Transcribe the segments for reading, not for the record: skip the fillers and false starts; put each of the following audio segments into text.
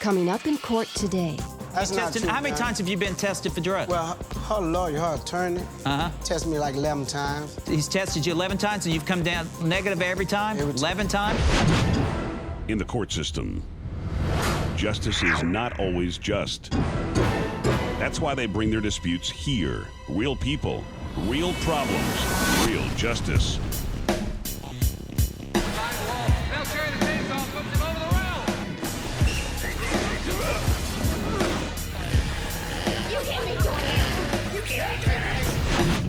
Coming up in court today. That's not true, how many times have you been tested for drugs? Well, her lawyer, her attorney, tested me like 11 times. He's tested you 11 times and you've come down negative every time? 11 times? In the court system, justice is not always just. That's why they bring their disputes here. Real people, real problems, real justice.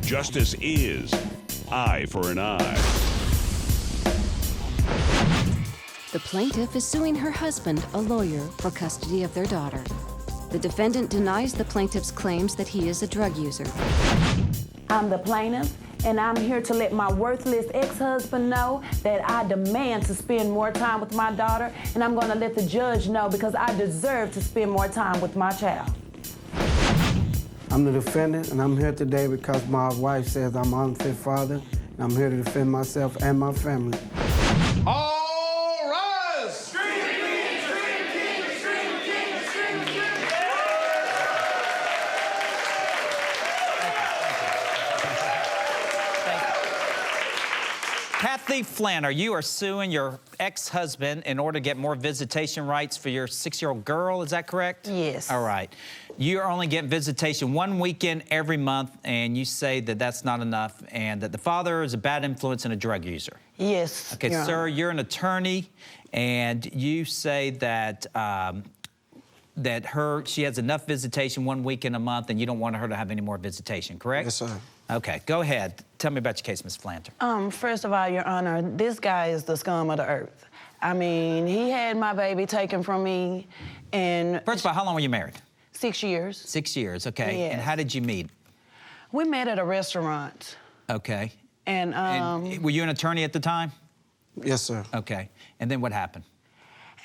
Justice is eye for an eye. The plaintiff is suing her husband, a lawyer, for custody of their daughter. The defendant denies the plaintiff's claims that he is a drug user. I'm the plaintiff, and I'm here to let my worthless ex-husband know that I demand to spend more time with my daughter, and I'm gonna let the judge know because I deserve to spend more time with my child. I'm the defendant, and I'm here today because my wife says I'm an unfit father, and I'm here to defend myself and my family. All rise! Kathy Flanner, you are suing your ex-husband in order to get more visitation rights for your 6-year-old girl, is that correct? Yes. All right. You're only getting visitation one weekend every month, and you say that that's not enough, and that the father is a bad influence and a drug user. Yes. Okay, sir, you're an attorney, and you say that she has enough visitation one weekend a month, and you don't want her to have any more visitation, correct? Yes, sir. Okay, go ahead. Tell me about your case, Ms. Flanter. First of all, Your Honor, this guy is the scum of the earth. I mean, he had my baby taken from me, and... First of all, how long were you married? 6 years. 6 years, okay. Yes. And how did you meet? We met at a restaurant. Okay. And were you an attorney at the time? Yes, sir. Okay. And then what happened?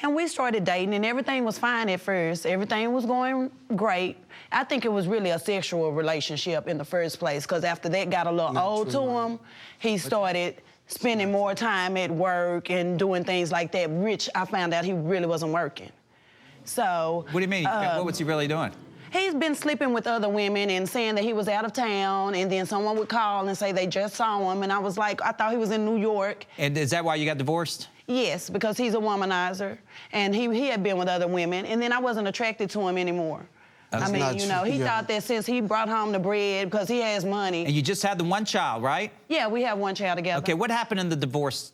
And we started dating, and everything was fine at first. Everything was going great. I think it was really a sexual relationship in the first place, because after that got a little old to him, he started spending more time at work and doing things like that, which I found out he really wasn't working. So... What do you mean? What was he really doing? He's been sleeping with other women and saying that he was out of town, and then someone would call and say they just saw him, and I was like, I thought he was in New York. And is that why you got divorced? Yes, because he's a womanizer, and he had been with other women, and then I wasn't attracted to him anymore. That's I mean, not you know, true. he thought that since he brought home the bread, because he has money. And you just had the one child, right? Yeah, we have one child together. Okay, what happened in the divorce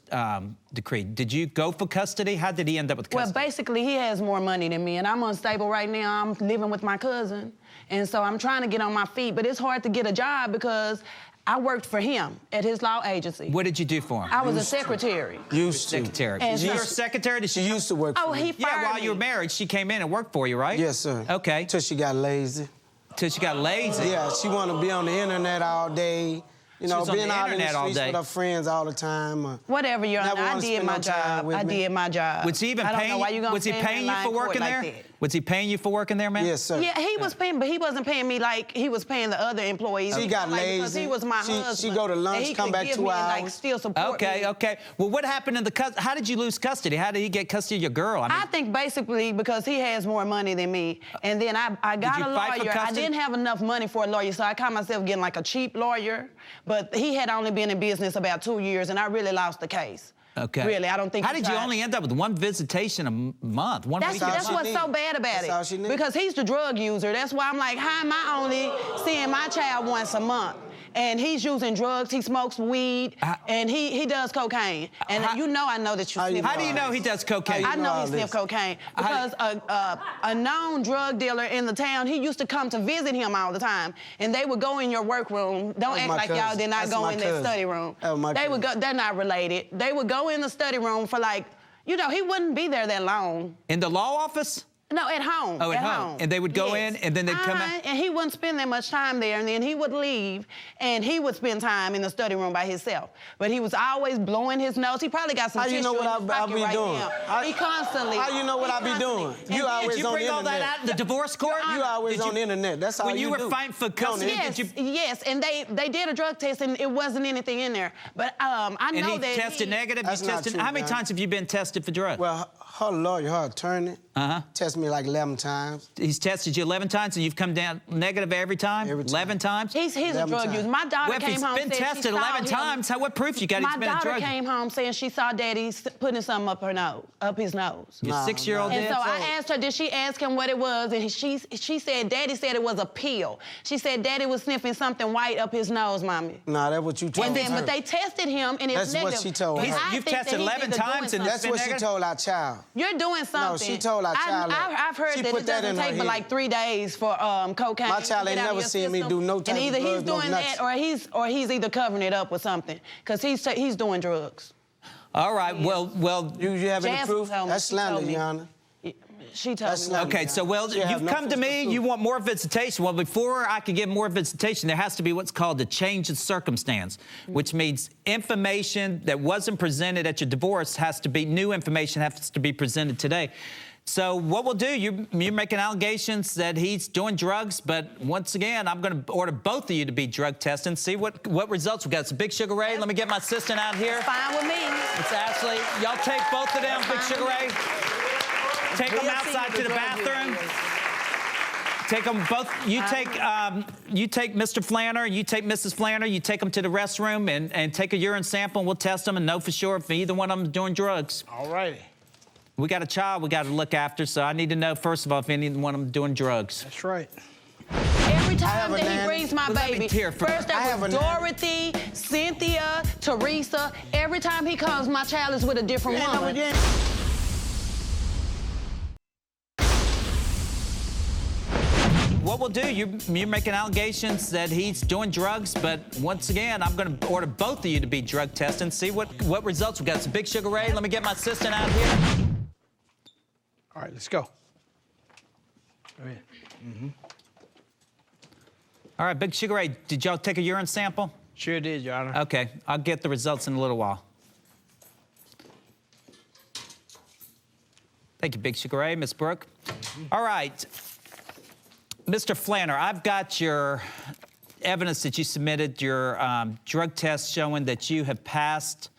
decree? Did you go for custody? How did he end up with custody? Well, basically, he has more money than me, and I'm unstable right now. I'm living with my cousin, and so I'm trying to get on my feet, but it's hard to get a job because I worked for him at his law agency. What did you do for him? I was a secretary. Used to. Secretary. And Was you so- your secretary? Did She used to work for me. He fired Yeah, while me. you were married, she came in and worked for you, right? Yes, sir. Okay. Till she got lazy. Till she got lazy. Yeah, she wanted to be on the internet all day. You know, was on being the out in the internet all streets day. with her friends all the time. Whatever, Your Never Honor, I wanna did spend my no time job. with I me. did my job. Was he even I don't know paying why you you? gonna Was he stand paying in you line for court working like there? that. Was he paying you for working there, man? Yes, sir. Yeah, he was paying, but he wasn't paying me like he was paying the other employees. She got Like, because lazy. he was my She husband. go to lunch, and he come could back give 2 me and, like, hours. still support Okay, me. okay. Well, what happened in the how did you lose custody? How did he get custody of your girl? I mean, I think basically because he has more money than me. And then I got you a fight for lawyer. I custody? didn't have enough money for a lawyer, so I caught myself getting like a cheap lawyer. But he had only been in business about 2 years, and I really lost the case. okay. Really, I don't think How he did you tried. only end up with one visitation a month? One weekend? That's all what's she so need. bad about That's all she it. need. Because he's the drug user. That's why I'm like, how am I only seeing my child once a month? And he's using drugs, he smokes weed, and he does cocaine. And you know I know that you sniff How do you know he does cocaine? I know all he sniffs this? cocaine because a known drug dealer in the town, he used to come to visit him all the time, and they would go in your workroom. Don't act my like y'all cousin. did not That's go my in that cousin. study room. That was my They would go. cousin. They're not related. They would go in the study room for like, you know, he wouldn't be there that long. In the law office? No, at home. Oh, at home. And they would go in, and then they'd come out? And he wouldn't spend that much time there, and then he would leave, and he would spend time in the study room by himself. But he was always blowing his nose. He probably got some How you tissue know what in his I pocket be right doing? now. He constantly. How you know what I be doing? And You always Did you on bring the all that internet. out in the divorce court? You always Did on the internet. That's all When you were do. fighting for You on the custody, internet. Yes, did you... yes, and they did a drug test, and it wasn't anything in there. But I And know he that tested negative? That's You not tested... true, How many man. times have you been tested for drugs? Well, her lawyer, her attorney, Tested me like 11 times. He's tested you 11 times, and you've come down negative every time? Every time. 11 times? He's a drug user. My daughter Well, if came he's home been saying tested she saw 11 him. times, what proof you got he's My been a daughter drug user? came home saying she saw Daddy putting something up his nose. Your 6-year-old And did? so I asked her, did she ask him what it was? And she said, Daddy said it was a pill. She said Daddy was sniffing something white up his nose, Mommy. Nah, that's what you told And then, her. but they tested him, and it's That's what negative. she told But her. I You've think tested that he's 11 either doing times and something. That's what she negative? told our child. You're doing something. she told our child that. I've heard She that put it that doesn't in her take but head. like 3 days for cocaine. My child to ain't get out of never your seen me system. do no type And either of he's drugs, no doing nuts. that, or he's either covering it up with something, because he's doing drugs. All right, well, You have any Jasmine proof? told me. That's She told slander, me. Your Honor. She told That's me. not- okay, so, well, She have you've no come to me, physical you proof. want more visitation. Well, before I can get more visitation, there has to be what's called a change of circumstance, which means information that wasn't presented at your divorce new information has to be presented today. So what we'll do, you're making allegations that he's doing drugs, but once again, I'm going to order both of you to be drug tested and see what results we got. So Big Sugar Ray, let me get my assistant out here. Fine with me. It's Ashley. Y'all take both of them, Big Fine Sugar with Ray. Take them We'll outside see to the the drug bathroom. users. Take them both. You take Mr. Flanner, you take Mrs. Flanner, you take them to the restroom and take a urine sample, and we'll test them and know for sure if either one of them is doing drugs. All righty. We got a child we got to look after, so I need to know, first of all, if any one of them doing drugs. That's right. Every time have a that he nanny. brings my Well, let me baby, hear from- first I that have was a nanny. Dorothy, Cynthia, Teresa. Every time he comes, my child is with a different woman. What we'll do, you're making allegations that he's doing drugs, but once again, I'm going to order both of you to be drug tested and see what results we got. So Big Sugar Ray, let me get my assistant out here. All right, let's go. Go ahead. All right, Big Sugar Ray, did y'all take a urine sample? Sure did, Your Honor. Okay, I'll get the results in a little while. Thank you, Big Sugar Ray, Miss Brooke. All right, Mr. Flanner, I've got your evidence that you submitted, your drug test showing that you have passed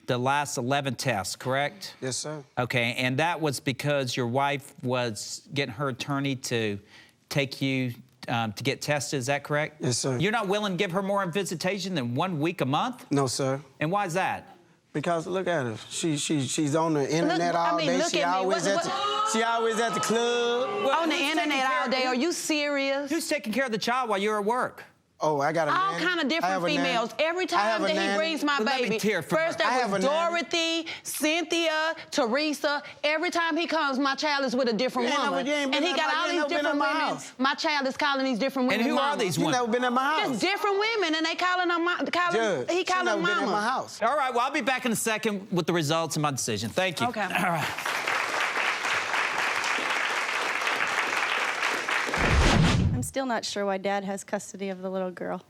the last 11 tests, correct? Yes, sir. Okay, and that was because your wife was getting her attorney to take you to get tested, is that correct? Yes, sir. You're not willing to give her more visitation than 1 week a month? No, sir. And why is that? Because look at her. She's on the internet all day. look She at me. always she always at the club. On the who's internet taking care all of- day. Are you serious? Who's taking care of the child while you're at work? Oh, I got a All nanny. kind of I different have a nanny. females. Every I have time a that he nanny. brings my Well, let me baby, hear from first her. I that have was a nanny. Dorothy, Cynthia, Teresa. Every time he comes, my child is with a different You ain't woman. never- you ain't been And he at got my- all you these ain't never been different at my women. house. My child is calling these different women And who are mamas. these You women? never been at my house. Just different women, and they calling them, Judge, he she calling never them been at my mama. house. All right, well, I'll be back in a second with the results of my decision. Thank you. Okay. All right. I'm still not sure why Dad has custody of the little girl.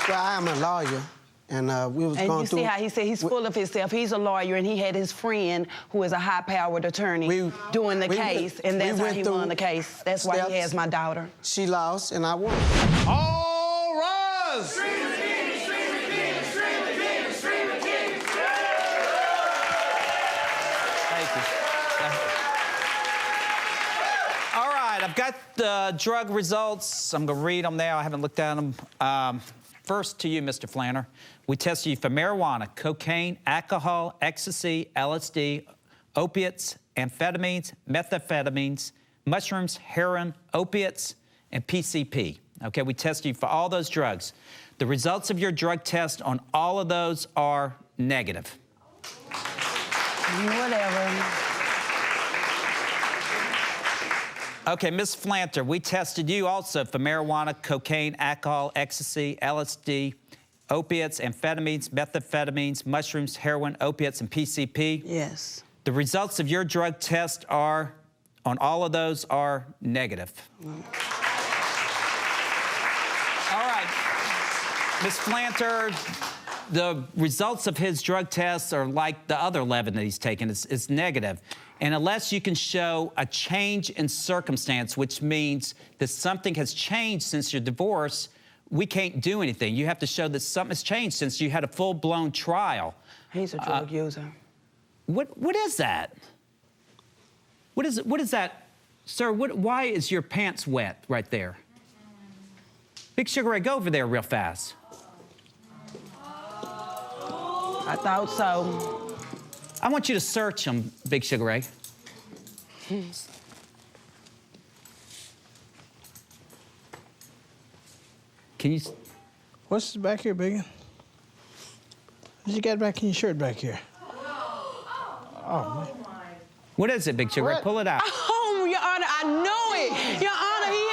Well, I am a lawyer, and we was And going you through. see how he said he's full of himself. He's a lawyer, and he had his friend who is a high-powered attorney doing the case, and that's how he won the case. That's why he steps. has my daughter. She lost, and I won. All rise. Thank you. All right, I've got the drug results. I'm going to read them now. I haven't looked at them. First to you, Mr. Flanner. We tested you for marijuana, cocaine, alcohol, ecstasy, LSD, opiates, amphetamines, methamphetamines, mushrooms, heroin, opiates, and PCP. Okay, we tested you for all those drugs. The results of your drug test on all of those are negative. Whatever. Okay, Ms. Flanter, we tested you also for marijuana, cocaine, alcohol, ecstasy, LSD, opiates, amphetamines, methamphetamines, mushrooms, heroin, opiates, and PCP. Yes. The results of your drug test on all of those are negative. All right, Ms. Flanter, the results of his drug tests are like the other 11 that he's taken. It's negative. And unless you can show a change in circumstance, which means that something has changed since your divorce, we can't do anything. You have to show that something's changed since you had a full-blown trial. He's a drug user. What is that? What is that? Sir, why is your pants wet right there? Big Sugar Ray, go over there real fast. I thought so. I want you to search him, Big Sugar Ray. Can you... What's back here, Biggin? What you got back in your shirt back here? Oh, man. What is it, Big Sugar Ray? Pull it out. Oh, Your Honor, I know it. Your Honor, he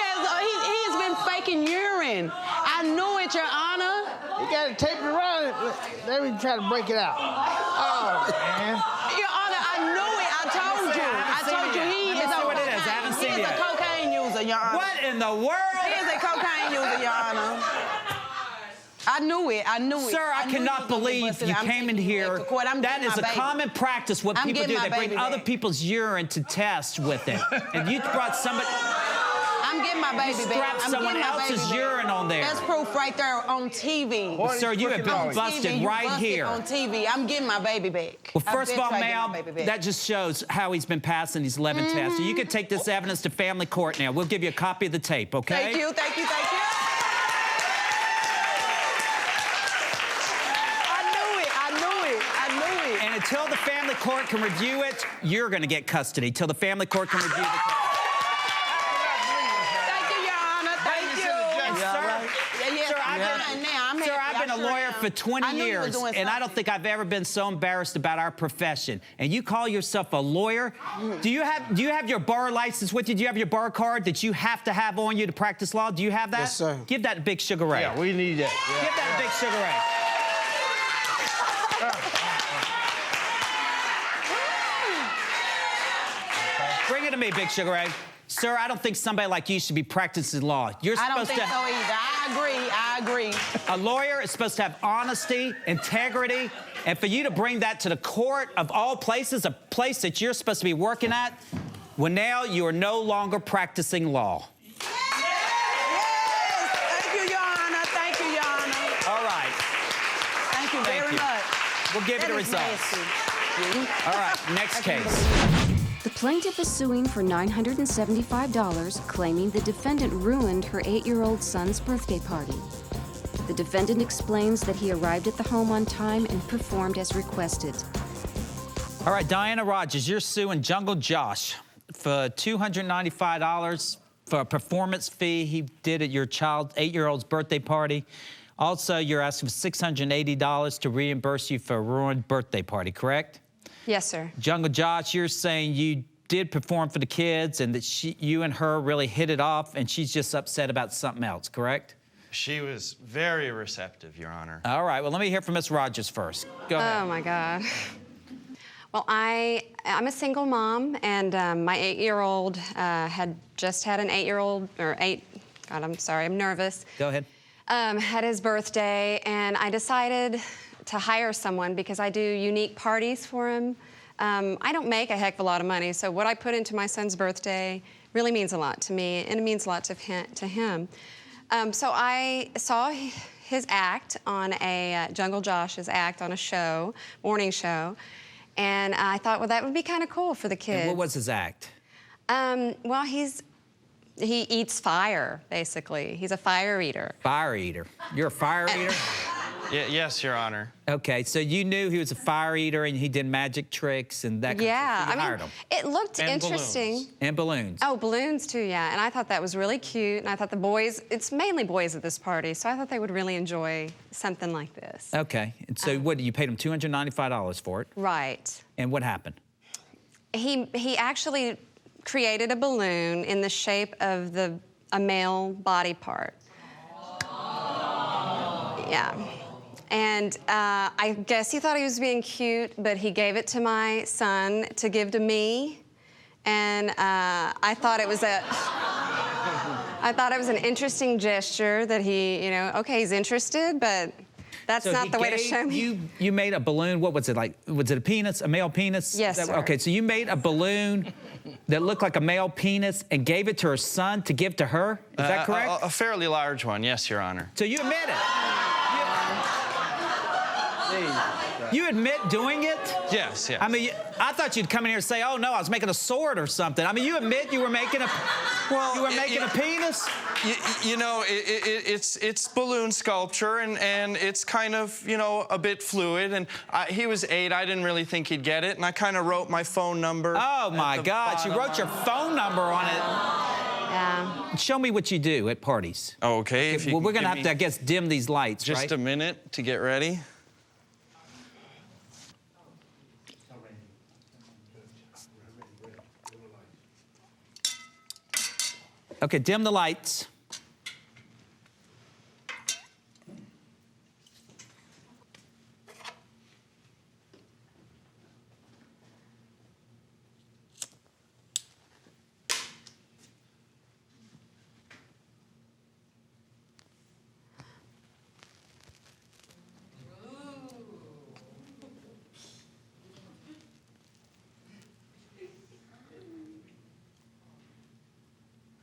has been faking urine. I know it, Your Honor. You got it taped around it. Let me try to break it out. Oh, man. Your Honor, I know it. I told you. He is a cocaine user, Your Honor. What in the world? He is a cocaine user, Your Honor. I knew it. Sir, I cannot believe you came in here. That is a common practice, what people do. They bring other people's urine to test with it. And you brought somebody... I'm getting my baby back. Strapped someone else's urine on there. That's proof right there on TV. Well, sir, you have been busted right here. On TV. I'm getting my baby back. Well, first of all, ma'am, that just shows how he's been passing these 11 tests. So you can take this evidence to family court now. We'll give you a copy of the tape, okay? Thank you. And until the family court can review it, you're going to get custody. Till the family court can review the case. Thank you, Your Honor. Thank you. Sir, I've been a lawyer for 20 years, and I don't think I've ever been so embarrassed about our profession. And you call yourself a lawyer? Do you have your bar license with you? Do you have your bar card that you have to have on you to practice law? Do you have that? Yes, sir. Give that to Big Sugar Ray. Yeah, we need that. Yeah. Give that to Big Sugar Ray. Bring it to me, Big Sugar Ray. Sir, I don't think somebody like you should be practicing law. You're I don't supposed think to... so either. I agree. A lawyer is supposed to have honesty, integrity, and for you to bring that to the court of all places, a place that you're supposed to be working at, well, now you are no longer practicing law. Yes! Thank you, Your Honor. Thank you, Your Honor. All right. Thank you very much. We'll give you the results. All right, next case. The plaintiff is suing for $975, claiming the defendant ruined her 8-year-old son's birthday party. The defendant explains that he arrived at the home on time and performed as requested. All right, Diana Rogers, you're suing Jungle Josh for $295 for a performance fee he did at your child's 8-year-old's birthday party. Also, you're asking for $680 to reimburse you for a ruined birthday party, correct? Yes, sir. Jungle Josh, you're saying you did perform for the kids and that you and her really hit it off and she's just upset about something else, correct? She was very receptive, Your Honor. All right, well, let me hear from Ms. Rogers first. Go ahead. Oh, my God. Well, I'm a single mom, and my 8-year-old had just had an 8-year-old, or 8, God, I'm sorry, I'm nervous. Go ahead. Had his birthday, and I decided to hire someone because I do unique parties for him. I don't make a heck of a lot of money, so what I put into my son's birthday really means a lot to me, and it means a lot to him. So I saw his act on Jungle Josh's act on a show, morning show, and I thought, well, that would be kind of cool for the kids. And what was his act? Well, he eats fire, basically. He's a fire eater. Fire eater. You're a fire eater? Yes, Your Honor. Okay, so you knew he was a fire eater and he did magic tricks and that kind of stuff. So you hired him. It looked interesting. Balloons. And balloons. Oh, balloons too, yeah. And I thought that was really cute. And I thought the boys, it's mainly boys at this party, so I thought they would really enjoy something like this. Okay, and so what, you paid him $295 for it? Right. And what happened? He actually created a balloon in the shape of a male body part. Yeah. And I guess he thought he was being cute, but he gave it to my son to give to me. And I thought it was an interesting gesture that he, okay, he's interested, but That's So not he the way to gave show me. You made a balloon. What was it like? Was it a penis? A male penis? Yes, sir. Okay, so you made a balloon that looked like a male penis and gave it to her son to give to her? Is that correct? A fairly large one, yes, Your Honor. So you admit it? You admit doing it? Yes, yes. I mean, I thought you'd come in here and say, "Oh no, I was making a sword or something." I mean, you admit you were making a, you were making a penis. You know, it's balloon sculpture, and it's kind of, you know, a bit fluid. And he was 8. I didn't really think he'd get it, and I kind of wrote my phone number. Oh my God! You wrote your phone number on it. Yeah. Show me what you do at parties. Okay. If you Well, we're can gonna give have to, I me guess, dim these lights, just right? a minute to get ready. Okay, dim the lights.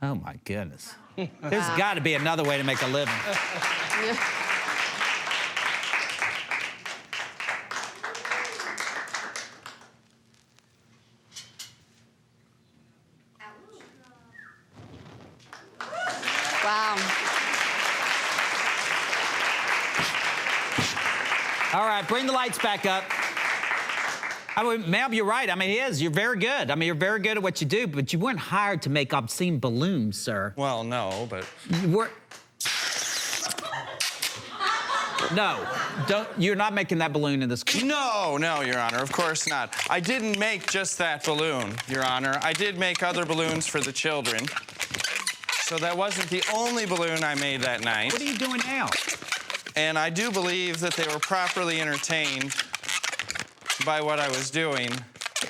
Oh my goodness. There's got to be another way to make a living. Wow. All right, bring the lights back up. I mean, ma'am, you're right. I mean, you're very good. I mean, you're very good at what you do, but you weren't hired to make obscene balloons, sir. Well, no, but You were. No, you're not making that balloon in this. no, Your Honor, of course not. I didn't make just that balloon, Your Honor. I did make other balloons for the children. So that wasn't the only balloon I made that night. What are you doing now? And I do believe that they were properly entertained by what I was doing.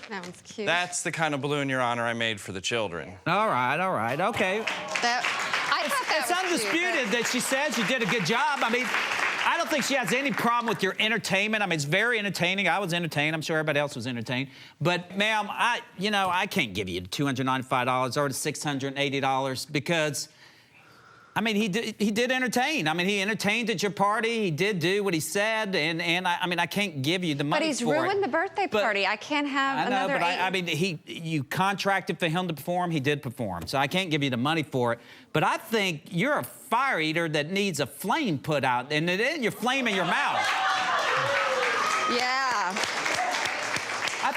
That one's cute. That's the kind of balloon, Your Honor, I made for the children. All right, okay. I thought that It's was undisputed cute, that she says you did a good job. I mean, I don't think she has any problem with your entertainment. I mean, it's very entertaining. I was entertained. I'm sure everybody else was entertained. But, ma'am, I can't give you $295 or the $680 because, I mean, he did entertain. I mean, he entertained at your party. He did do what he said, and I mean, I can't give you the money But he's for it. ruined the birthday party. I can't have another but 8. I mean, you contracted for him to perform. He did perform, so I can't give you the money for it. But I think you're a fire eater that needs a flame put out, and it isn't your flame in your mouth. Yeah. I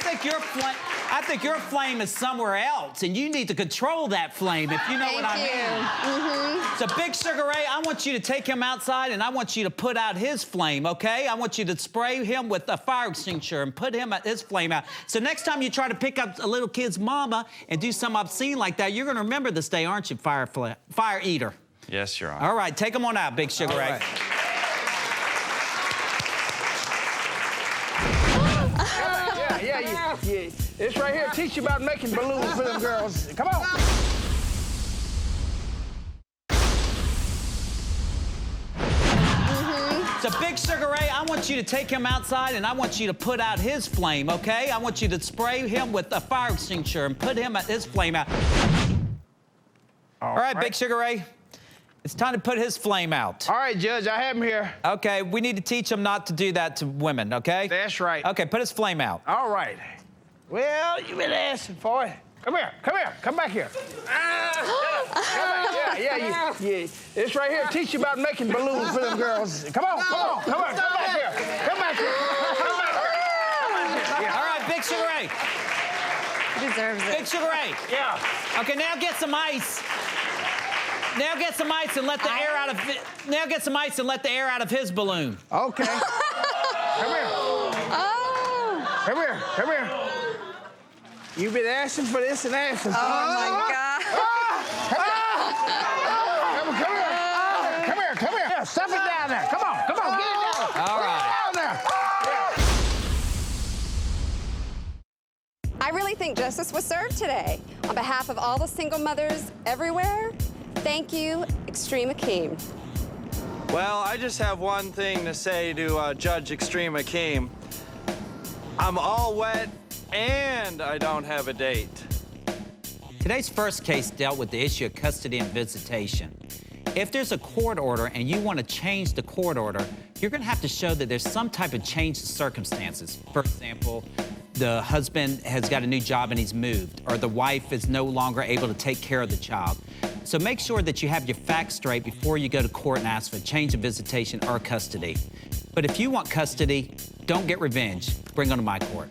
think your flame is somewhere else, and you need to control that flame, if you know what I mean. So, Big Sugar Ray, I want you to take him outside, and I want you to put out his flame, okay? I want you to spray him with a fire extinguisher and put his flame out. So next time you try to pick up a little kid's mama and do something obscene like that, you're going to remember this day, aren't you, fire eater? Yes, Your Honor. All right, take him on out, Big Sugar Ray. Yeah. This right here teach you about making balloons for them girls. Come on. So, Big Sugar Ray, I want you to take him outside, and I want you to put out his flame, okay? I want you to spray him with a fire extinguisher and put his flame out. All right, Big Sugar Ray, it's time to put his flame out. All right, Judge, I have him here. Okay, we need to teach him not to do that to women, okay? That's right. Okay, put his flame out. All right. Well, you've been asking for it. Come back here. Yeah. This right here teach you about making balloons for them girls. Come back here. All right, Big Sugar Ray. He deserves it. Big Sugar Ray. Yeah. Okay, now get some ice. Now get some ice and let the air out of. Now get some ice and let the air out of his balloon. Okay. Come here. Oh. Come here. You've been asking for this and asking for it. Oh, my God. Come here. Yeah, stuff it down there. Come on, get it down. All right. Down there. I really think justice was served today. On behalf of all the single mothers everywhere, thank you, Extreme Akim. Well, I just have one thing to say to Judge Extreme Akim. I'm all wet and I don't have a date. Today's first case dealt with the issue of custody and visitation. If there's a court order and you want to change the court order, you're going to have to show that there's some type of change in circumstances. For example, the husband has got a new job and he's moved, or the wife is no longer able to take care of the child. So make sure that you have your facts straight before you go to court and ask for a change of visitation or custody. But if you want custody, don't get revenge. Bring it to my court.